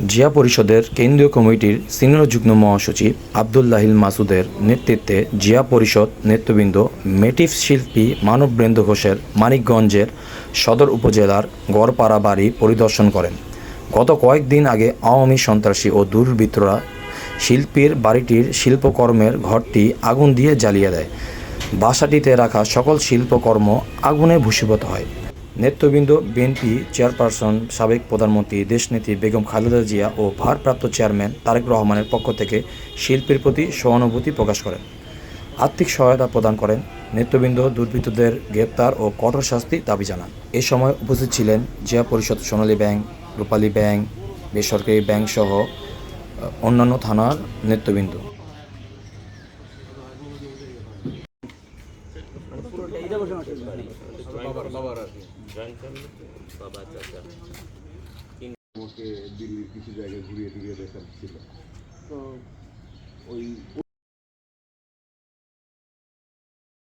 জিয়া পরিষদের কেন্দ্রীয় কমিটির সিনিয়র যুগ্ম মহাসচিব আবদুল্লাহিল মাসুদের নেতৃত্বে জিয়া পরিষদ নেতৃবৃন্দ মেটিভ শিল্পী মানবেন্দ্র ঘোষের মানিকগঞ্জের সদর উপজেলার গড়পাড়া বাড়ি পরিদর্শন করেন। গত কয়েকদিন আগে আওয়ামী সন্ত্রাসী ও দুর্বৃত্তরা শিল্পীর বাড়িটির শিল্পকর্মের ঘরটি আগুন দিয়ে জ্বালিয়ে দেয়। বাসাটিতে রাখা সকল শিল্পকর্ম আগুনে ভূষীভূত হয়। নেতৃবৃন্দ বিএনপি চেয়ারপারসন সাবেক প্রধানমন্ত্রী দেশনেত্রী বেগম খালেদা জিয়া ও ভারপ্রাপ্ত চেয়ারম্যান তারেক রহমানের পক্ষ থেকে শিল্পীর প্রতি সহানুভূতি প্রকাশ করেন, আর্থিক সহায়তা প্রদান করেন। নেতৃবৃন্দ দুর্বৃত্তদের গ্রেপ্তার ও কঠোর শাস্তি দাবি জানান। এ সময় উপস্থিত ছিলেন জিয়া পরিষদ, সোনালী ব্যাংক, রূপালী ব্যাংক, বেসরকারি ব্যাংক সহ অন্যান্য থানার নেতৃবৃন্দ। আমাকে দিল্লির কিছু জায়গায় ঘুরিয়ে দেখাচ্ছিল। তো ওই